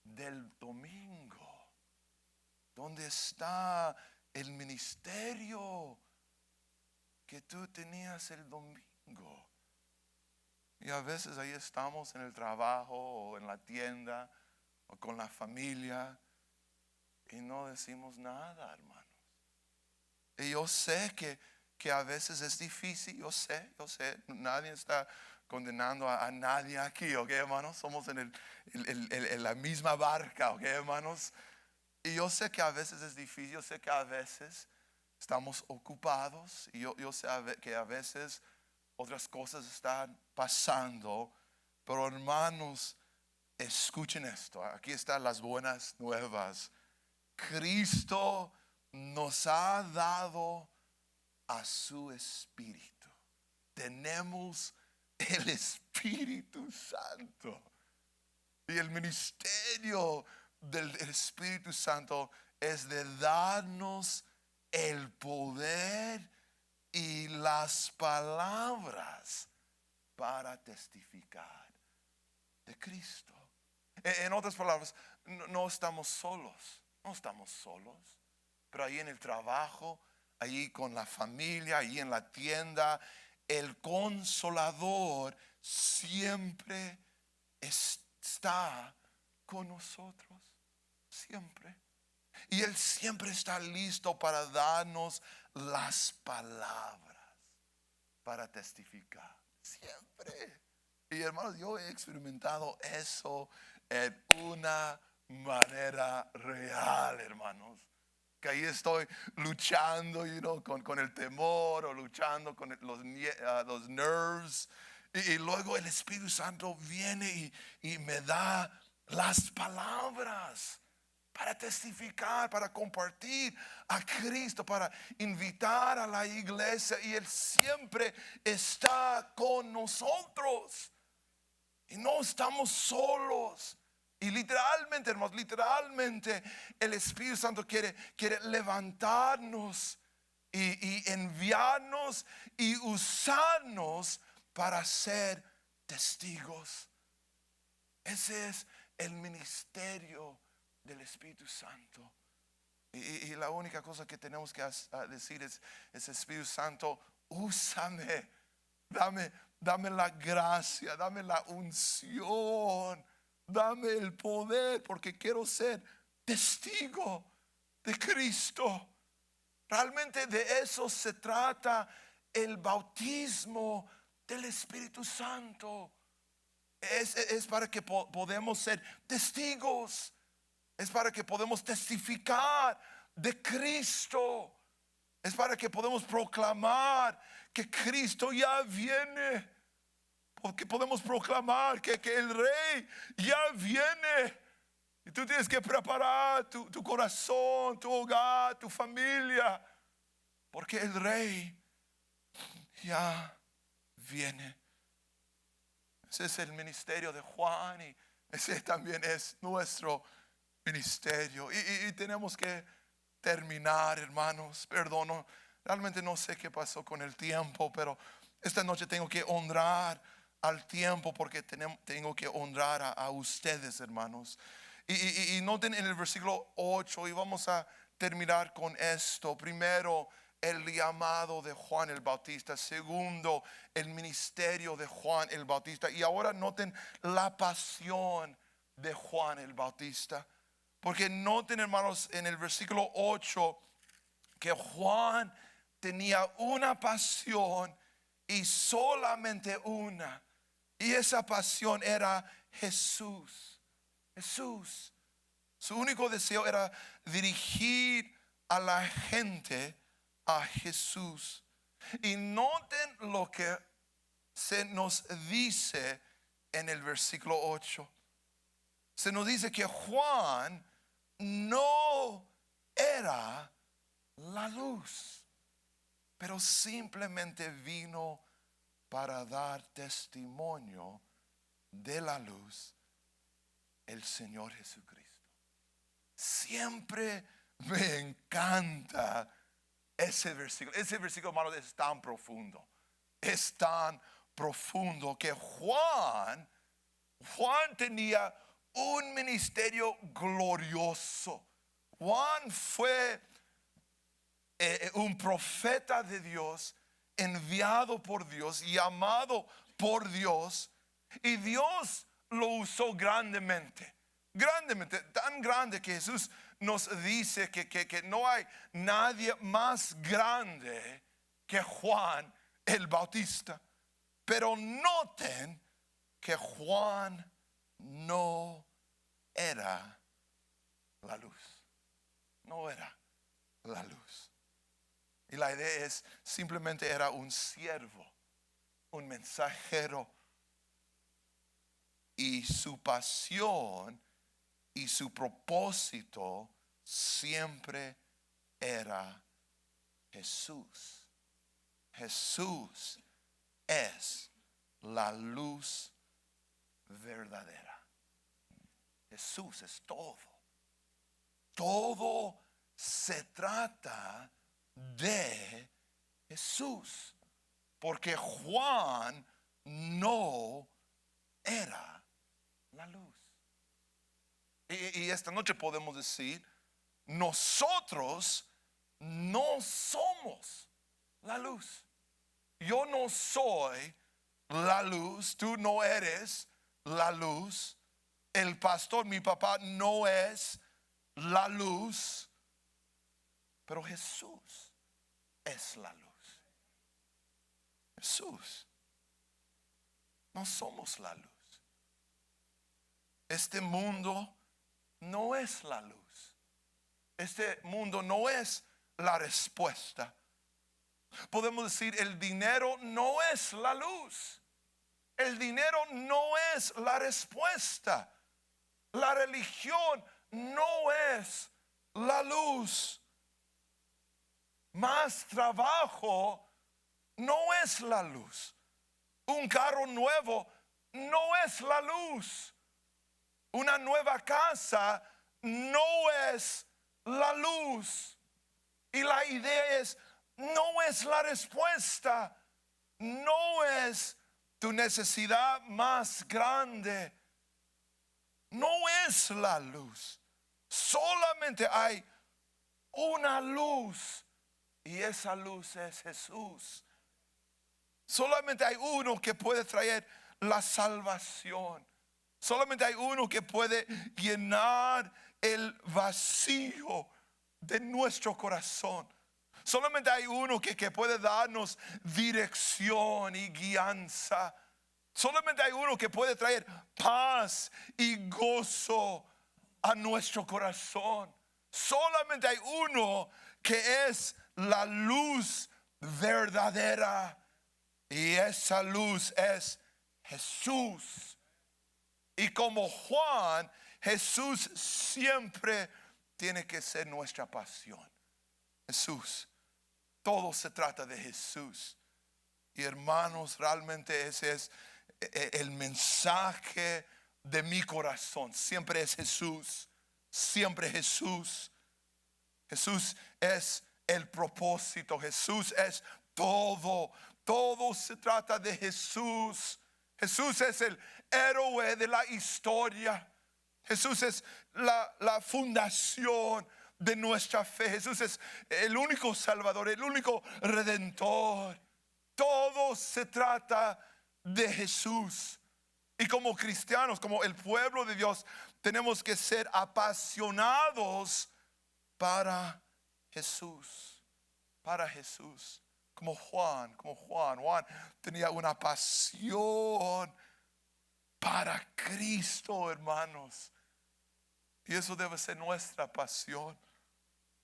del domingo? ¿Dónde está el ministerio que tú tenías el domingo? Y a veces ahí estamos en el trabajo o en la tienda o con la familia y no decimos nada, hermanos. Y yo sé que a veces es difícil, yo sé, nadie está condenando a nadie aquí, ¿ok, hermanos? Somos en la misma barca, ¿ok, hermanos? Y yo sé que a veces es difícil, yo sé que a veces estamos ocupados y yo sé que a veces otras cosas están pasando, pero hermanos, escuchen esto. Aquí están las buenas nuevas. Cristo nos ha dado a su Espíritu. Tenemos el Espíritu Santo. Y el ministerio del Espíritu Santo es de darnos el poder y las palabras para testificar de Cristo. En otras palabras, no estamos solos. No estamos solos. Pero ahí en el trabajo, ahí con la familia, ahí en la tienda, el Consolador siempre está con nosotros. Siempre. Y Él siempre está listo para darnos las palabras para testificar. Siempre. Y hermanos, yo he experimentado eso en una manera real, hermanos. Que ahí estoy luchando, con el temor o luchando con los nerves. Y luego el Espíritu Santo viene y me da las palabras para testificar, para compartir a Cristo, para invitar a la iglesia. Y Él siempre está con nosotros. Y no estamos solos. Y literalmente, hermanos, literalmente el Espíritu Santo quiere levantarnos y enviarnos y usarnos para ser testigos. Ese es el ministerio del Espíritu Santo. Y la única cosa que tenemos que decir es Espíritu Santo, úsame, dame Dame la gracia, dame la unción, dame el poder, porque quiero ser testigo de Cristo. Realmente de eso se trata el bautismo del Espíritu Santo. Es para que podamos ser testigos. Es para que podamos testificar de Cristo. Es para que podamos proclamar que Cristo ya viene. Porque podemos proclamar que el Rey ya viene. Y tú tienes que preparar tu corazón, tu hogar, tu familia. Porque el Rey ya viene. Ese es el ministerio de Juan y ese también es nuestro ministerio. Y tenemos que terminar, hermanos. Perdono, realmente no sé qué pasó con el tiempo, pero esta noche tengo que honrar al tiempo porque tengo que honrar a ustedes, hermanos. Y noten en el versículo 8 y vamos a terminar con esto. Primero, el llamado de Juan el Bautista. Segundo, el ministerio de Juan el Bautista. Y ahora noten la pasión de Juan el Bautista. Porque noten, hermanos, en el versículo 8 que Juan tenía una pasión y solamente una. Y esa pasión era Jesús. Jesús. Su único deseo era dirigir a la gente a Jesús. Y noten lo que se nos dice en el versículo 8. Se nos dice que Juan no era la luz, pero simplemente vino para dar testimonio de la luz, el Señor Jesucristo. Siempre me encanta ese versículo. Ese versículo, hermano, es tan profundo. Es tan profundo que Juan tenía un ministerio glorioso. Juan fue un profeta de Dios, enviado por Dios, llamado por Dios, y Dios lo usó grandemente, tan grande que Jesús nos dice que no hay nadie más grande que Juan el Bautista. Pero noten que Juan no era la luz. No era la luz. Y la idea es, simplemente era un siervo, un mensajero. Y su pasión y su propósito siempre era Jesús. Jesús es la luz verdadera. Jesús es todo. Todo se trata de Jesús. Porque Juan no era la luz. Y esta noche podemos decir, nosotros no somos la luz. Yo no soy la luz, tú no eres la luz. El pastor, mi papá, no es la luz, pero Jesús es la luz. Jesús. No somos la luz. Este mundo no es la luz. Este mundo no es la respuesta. Podemos decir, el dinero no es la luz. El dinero no es la respuesta. La religión no es la luz. Más trabajo no es la luz. Un carro nuevo no es la luz. Una nueva casa no es la luz. Y la idea es, no es la respuesta. No es tu necesidad más grande. No es la luz. Solamente hay una luz. Y esa luz es Jesús. Solamente hay uno que puede traer la salvación. Solamente hay uno que puede llenar el vacío de nuestro corazón. Solamente hay uno que puede darnos dirección y guianza. Solamente hay uno que puede traer paz y gozo a nuestro corazón. Solamente hay uno que es la luz verdadera. Y esa luz es Jesús. Y como Juan, Jesús siempre tiene que ser nuestra pasión. Jesús. Todo se trata de Jesús. Y hermanos, realmente ese es el mensaje de mi corazón. Siempre es Jesús. Siempre Jesús. Jesús es el propósito. Jesús es todo. Todo se trata de Jesús. Jesús es el héroe de la historia. Jesús es la fundación de nuestra fe. Jesús es el único Salvador, el único Redentor. Todo se trata de Jesús. Y como cristianos, como el pueblo de Dios, tenemos que ser apasionados para Jesús. Para Jesús. Como Juan. Juan tenía una pasión para Cristo, hermanos. Y eso debe ser nuestra pasión.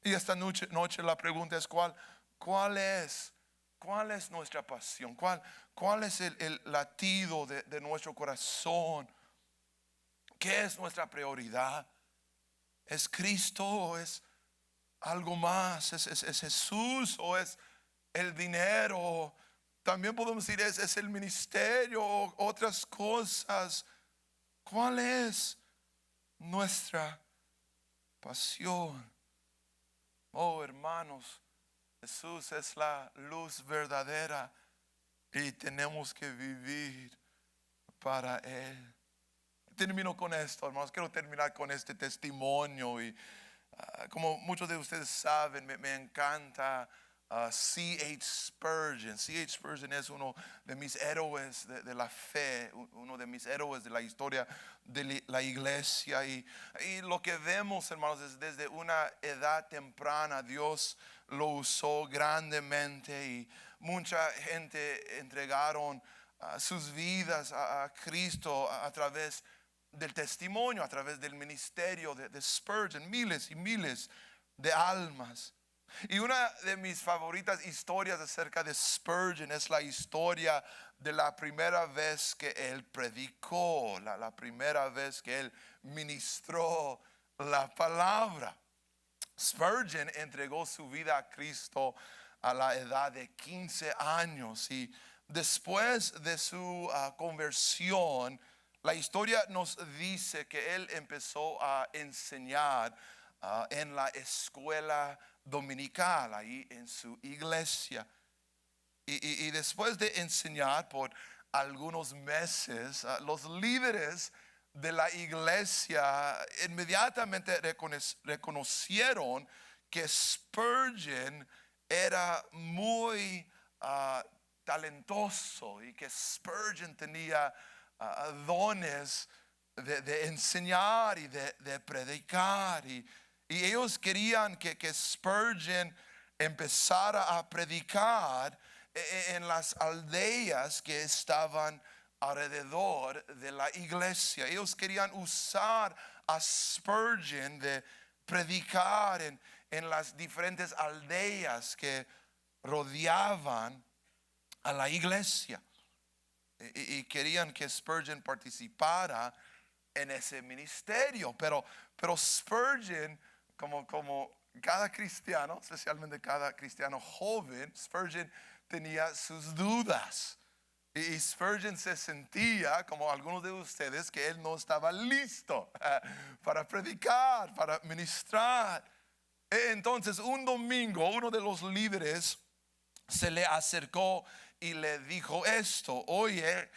Y esta noche la pregunta es ¿cuál es nuestra pasión? ¿Cuál es el latido de nuestro corazón? ¿Qué es nuestra prioridad? ¿Es Cristo o es algo más? ¿Es Jesús o es el dinero? También podemos decir es el ministerio o otras cosas. ¿Cuál es nuestra pasión? Oh, hermanos, Jesús es la luz verdadera y tenemos que vivir para Él. Termino con esto, hermanos. Quiero terminar con este testimonio y como muchos de ustedes saben, me encanta C.H. Spurgeon. C.H. Spurgeon es uno de mis héroes de la fe, uno de mis héroes de la historia de la iglesia. Y lo que vemos, hermanos, es desde una edad temprana Dios lo usó grandemente y mucha gente entregaron sus vidas a Cristo a través del testimonio, a través del ministerio de Spurgeon. Miles y miles de almas. Y una de mis favoritas historias acerca de Spurgeon es la historia de la primera vez que él predicó, la primera vez que él ministró la palabra. Spurgeon entregó su vida a Cristo a la edad de 15 años y después de su conversión, la historia nos dice que él empezó a enseñar en la escuela dominical, ahí en su iglesia. Y después de enseñar por algunos meses, los líderes de la iglesia inmediatamente reconocieron que Spurgeon era muy talentoso y que Spurgeon tenía dones de enseñar y de predicar. Y ellos querían que Spurgeon empezara a predicar en las aldeas que estaban alrededor de la iglesia. Ellos querían usar a Spurgeon de predicar en las diferentes aldeas que rodeaban a la iglesia. Y querían que Spurgeon participara en ese ministerio. Pero Spurgeon, como cada cristiano, especialmente cada cristiano joven, Spurgeon tenía sus dudas. Y Spurgeon se sentía, como algunos de ustedes, que él no estaba listo para predicar, para ministrar. Entonces, un domingo, uno de los líderes se le acercó y le dijo esto: oye,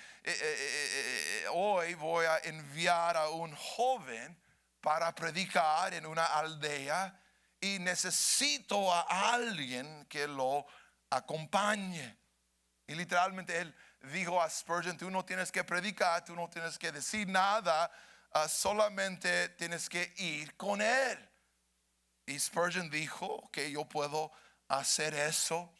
hoy voy a enviar a un joven para predicar en una aldea y necesito a alguien que lo acompañe. Y literalmente él dijo a Spurgeon, tú no tienes que predicar, tú no tienes que decir nada, solamente tienes que ir con él. Y Spurgeon dijo que yo puedo hacer eso.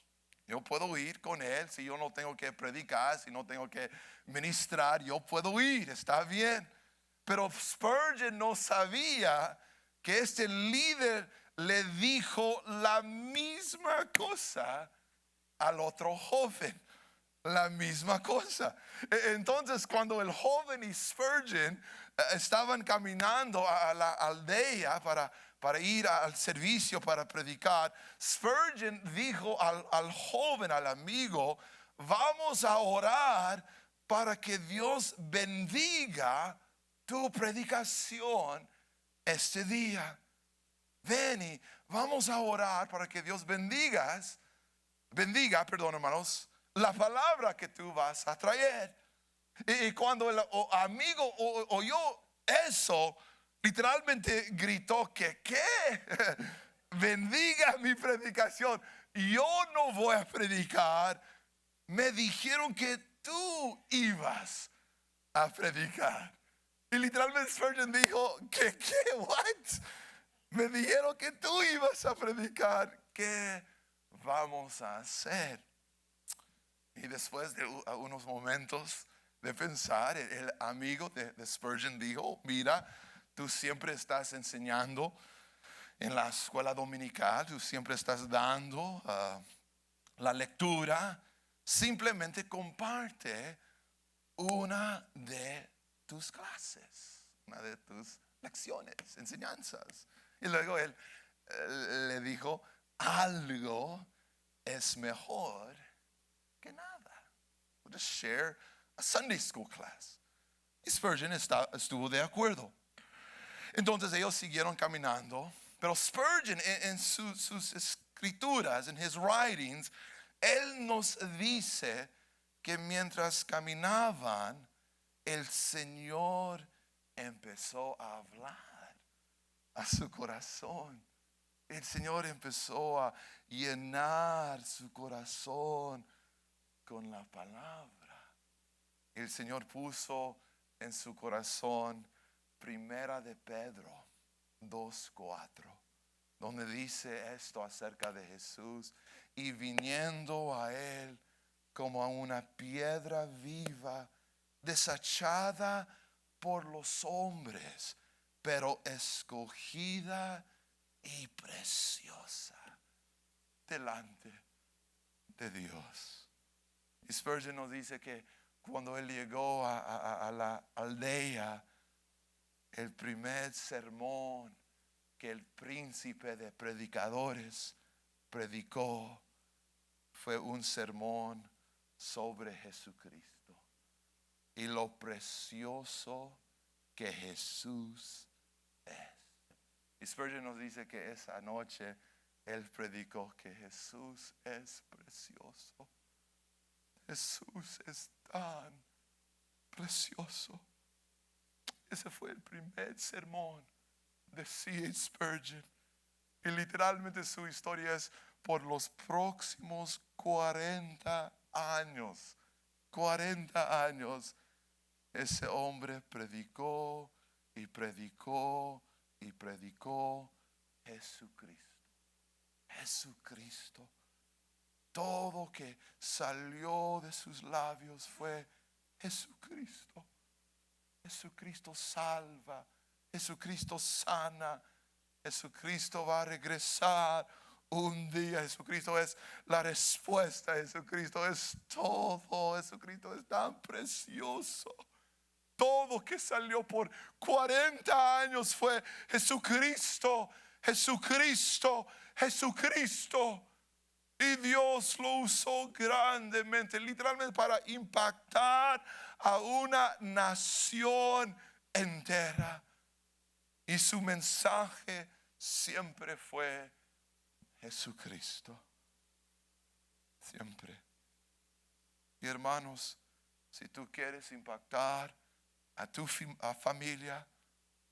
Yo puedo ir con él. Si yo no tengo que predicar, si no tengo que ministrar, yo puedo ir, está bien. Pero Spurgeon no sabía que este líder le dijo la misma cosa al otro joven. La misma cosa. Entonces, cuando el joven y Spurgeon estaban caminando a la aldea para ir al servicio, para predicar, Spurgeon dijo al joven, al amigo, vamos a orar para que Dios bendiga tu predicación este día. Ven y vamos a orar para que Dios bendiga, perdón, hermanos, la palabra que tú vas a traer. Y cuando el amigo oyó eso, literalmente gritó que ¿qué? Bendiga mi predicación. Yo no voy a predicar. Me dijeron que tú ibas a predicar. Y literalmente Spurgeon dijo ¿qué? What? Me dijeron que tú ibas a predicar. ¿Qué vamos a hacer? Y después de unos momentos de pensar, el amigo de Spurgeon dijo, mira, tú siempre estás enseñando en la escuela dominical, tú siempre estás dando la lectura, simplemente comparte una de tus clases, una de tus lecciones, enseñanzas. Y luego él le dijo, algo es mejor que nada. We'll just share a Sunday school class. Y Spurgeon estuvo de acuerdo. Entonces ellos siguieron caminando, pero Spurgeon en sus escrituras, en his writings, él nos dice que mientras caminaban, el Señor empezó a hablar a su corazón. El Señor empezó a llenar su corazón con la palabra. El Señor puso en su corazón Primera de Pedro 2:4, donde dice esto acerca de Jesús: y viniendo a él como a una piedra viva, desechada por los hombres, pero escogida y preciosa delante de Dios. Y Spurgeon nos dice que cuando él llegó a la aldea, el primer sermón que el príncipe de predicadores predicó fue un sermón sobre Jesucristo y lo precioso que Jesús es. Y Spurgeon nos dice que esa noche él predicó que Jesús es precioso. Jesús es tan precioso. Ese fue el primer sermón de C.H. Spurgeon. Y literalmente su historia es por los próximos 40 años. 40 años. Ese hombre predicó y predicó y predicó Jesucristo. Jesucristo. Todo que salió de sus labios fue Jesucristo. Jesucristo salva, Jesucristo sana, Jesucristo va a regresar un día. Jesucristo es la respuesta, Jesucristo es todo, Jesucristo es tan precioso. Todo que salió por 40 años fue Jesucristo, Jesucristo, Jesucristo. Y Dios lo usó grandemente, literalmente para impactar a una nación entera. Y su mensaje siempre fue Jesucristo. Siempre. Y hermanos, si tú quieres impactar a tu familia,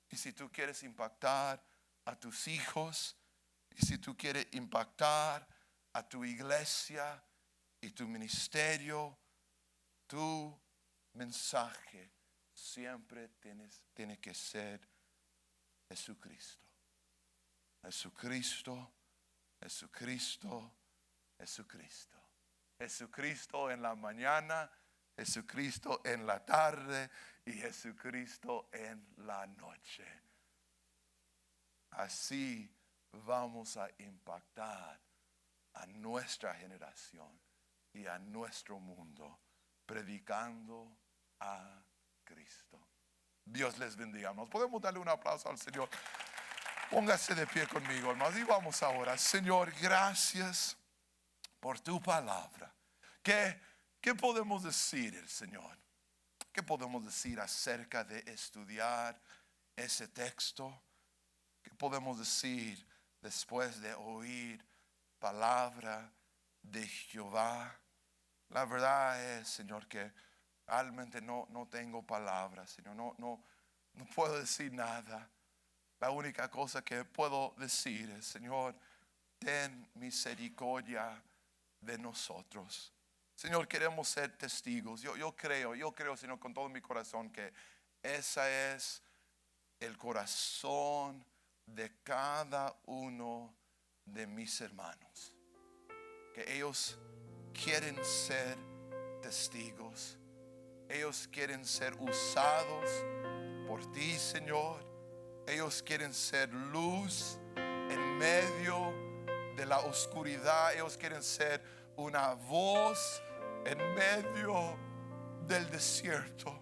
y si tú quieres impactar a tus hijos, y si tú quieres impactar a tu iglesia, y tu ministerio, tu mensaje siempre tiene que ser Jesucristo. Jesucristo, Jesucristo, Jesucristo. Jesucristo en la mañana, Jesucristo en la tarde y Jesucristo en la noche. Así vamos a impactar a nuestra generación y a nuestro mundo, predicando a Cristo. Dios les bendiga. ¿Nos podemos darle un aplauso al Señor? Póngase de pie conmigo, hermanos, y vamos ahora. Señor, gracias por tu palabra. ¿Qué podemos decir, Señor? ¿Qué podemos decir acerca de estudiar ese texto? ¿Qué podemos decir después de oír palabra de Jehová? La verdad es, Señor, que realmente no tengo palabras, Señor. No puedo decir nada. La única cosa que puedo decir es, Señor, ten misericordia de nosotros. Señor, queremos ser testigos. Yo creo, Señor, con todo mi corazón que ese es el corazón de cada uno de mis hermanos. Que ellos quieren ser testigos. Ellos quieren ser usados por ti, Señor. Ellos quieren ser luz en medio de la oscuridad. Ellos quieren ser una voz en medio del desierto.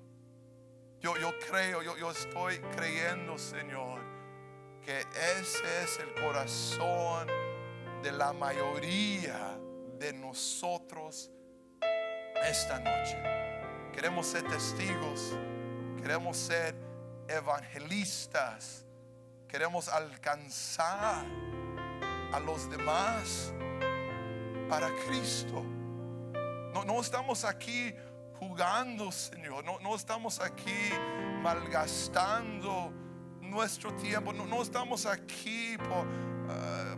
Yo creo, yo estoy creyendo, Señor, que ese es el corazón de la mayoría de nosotros esta noche. Queremos ser testigos, queremos ser evangelistas, queremos alcanzar a los demás para Cristo. No estamos aquí jugando, Señor. No estamos aquí malgastando nuestro tiempo. No estamos aquí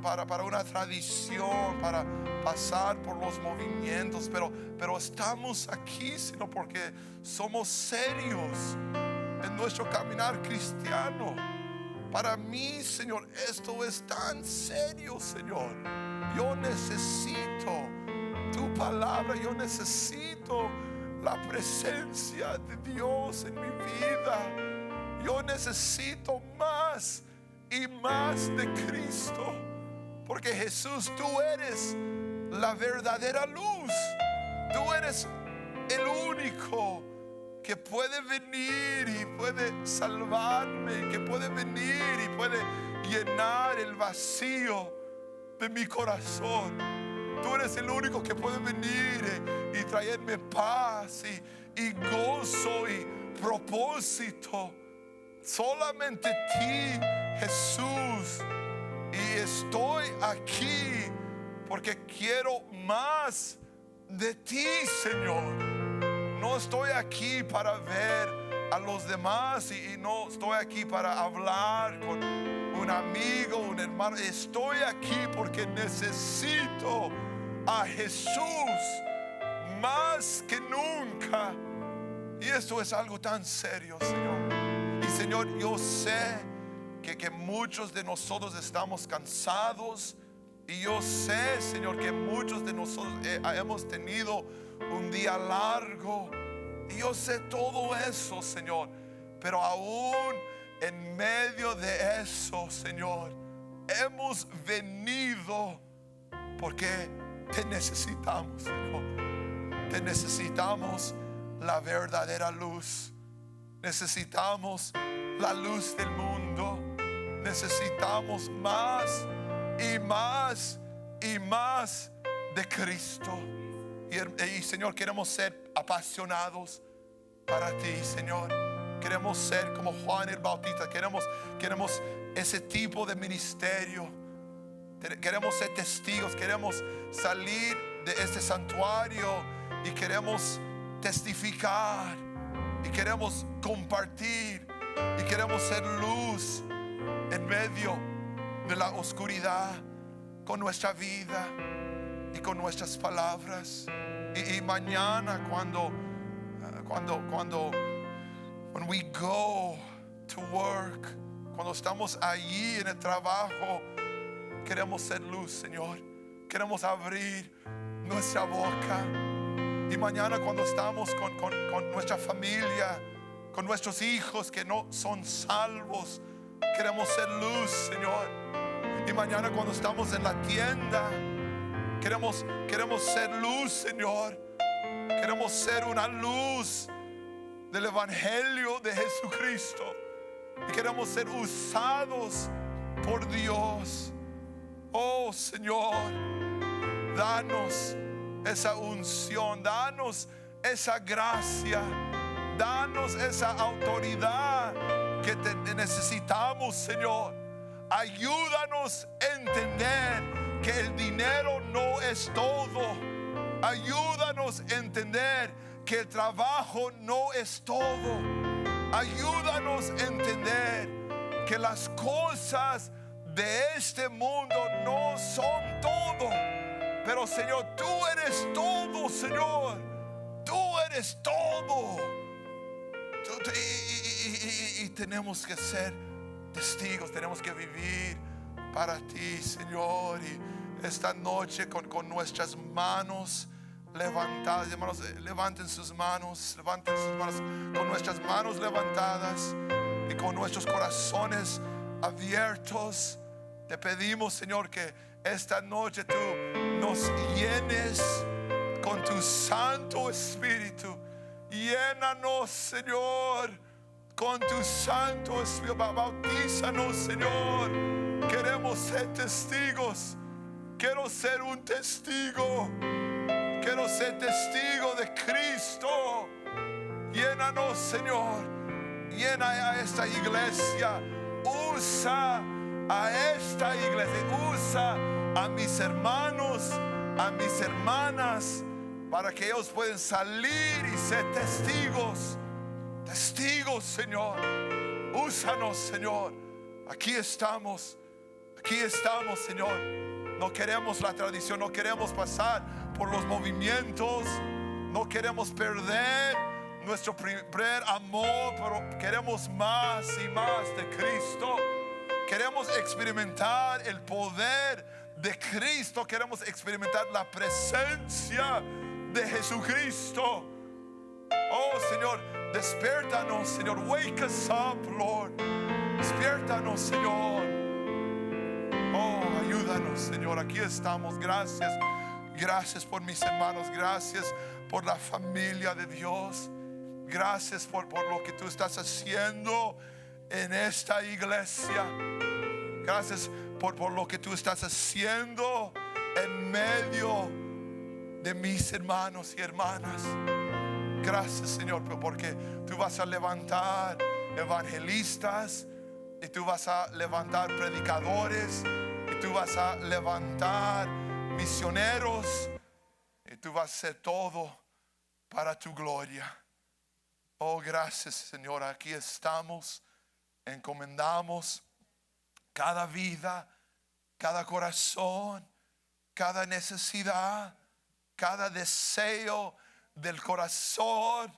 para una tradición, para pasar por los movimientos, pero estamos aquí, Señor, porque somos serios en nuestro caminar cristiano. Para mí, Señor, esto es tan serio, Señor. Yo necesito tu palabra, yo necesito la presencia de Dios en mi vida. Yo necesito más y más de Cristo, porque Jesús, tú eres la verdadera luz. Tú eres el único que puede venir y puede salvarme, que puede venir y puede llenar el vacío de mi corazón. Tú eres el único que puede venir y traerme paz y gozo y propósito. Solamente ti, Jesús. Y estoy aquí porque quiero más de ti, Señor. No estoy aquí para ver a los demás y no estoy aquí para hablar con un amigo, un hermano. Estoy aquí porque necesito a Jesús más que nunca. Y esto es algo tan serio, Señor. Y Señor, yo sé que muchos de nosotros estamos cansados. Y yo sé, Señor, que muchos de nosotros hemos tenido un día largo. Y yo sé todo eso, Señor. Pero aún en medio de eso, Señor, hemos venido porque te necesitamos, Señor. Te necesitamos la verdadera luz. Necesitamos la luz del mundo. Necesitamos más y más y más de Cristo. Y Señor, queremos ser apasionados para ti, Señor. Queremos ser como Juan el Bautista. Queremos ese tipo de ministerio. Queremos ser testigos. Queremos salir de este santuario y queremos testificar y queremos compartir y queremos ser luz en medio de la oscuridad con nuestra vida y con nuestras palabras. Y mañana when we go to work, cuando estamos allí en el trabajo, queremos ser luz, Señor. Queremos abrir nuestra boca. Y mañana cuando estamos con nuestra familia, con nuestros hijos que no son salvos, queremos ser luz, Señor. Y mañana cuando estamos en la tienda, queremos ser luz, Señor. Queremos ser una luz del Evangelio de Jesucristo. Y queremos ser usados por Dios. Oh, Señor, danos esa unción, danos esa gracia, danos esa autoridad que te necesitamos, Señor. Ayúdanos a entender que el dinero no es todo. Ayúdanos a entender que el trabajo no es todo. Ayúdanos a entender que las cosas de este mundo no son todo. Pero, Señor, tú eres todo, Señor. Tú eres todo. Y tenemos que ser testigos, tenemos que vivir para ti, Señor. Y esta noche con nuestras manos levantadas, hermanos, levanten sus manos con nuestras manos levantadas y con nuestros corazones abiertos. Te pedimos, Señor, que esta noche tú nos llenes con tu Santo Espíritu. Llénanos, Señor, con tu Santo Espíritu. Bautízanos, Señor. Queremos ser testigos. Quiero ser un testigo. Quiero ser testigo de Cristo. Llénanos, Señor. Llena a esta iglesia. Usa a esta iglesia. Usa a mis hermanos, a mis hermanas, para que ellos puedan salir y ser testigos. Testigos, Señor. Úsanos, Señor. Aquí estamos, Señor. No queremos la tradición, no queremos pasar por los movimientos, no queremos perder nuestro primer amor, pero queremos más y más de Cristo. Queremos experimentar el poder de Cristo, queremos experimentar la presencia de Jesucristo. Oh, Señor, despiértanos, Señor. Wake us up, Lord. Despiértanos, Señor. Oh, ayúdanos, Señor. Aquí estamos. Gracias. Gracias por mis hermanos. Gracias por la familia de Dios. Gracias por lo que tú estás haciendo en esta iglesia. Gracias por lo que tú estás haciendo en medio de mis hermanos y hermanas. Gracias, Señor, porque tú vas a levantar evangelistas, y tú vas a levantar predicadores, y tú vas a levantar misioneros, y tú vas a hacer todo para tu gloria. Oh, gracias, Señor. Aquí estamos. Encomendamos cada vida, cada corazón, cada necesidad, cada deseo del corazón.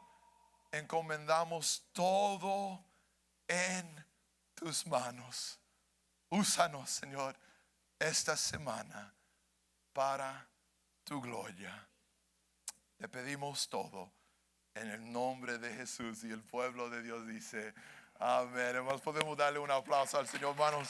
Encomendamos todo en tus manos. Úsanos, Señor, esta semana para tu gloria. Te pedimos todo en el nombre de Jesús. Y el pueblo de Dios dice amén. Hermanos, podemos darle un aplauso al Señor, hermanos.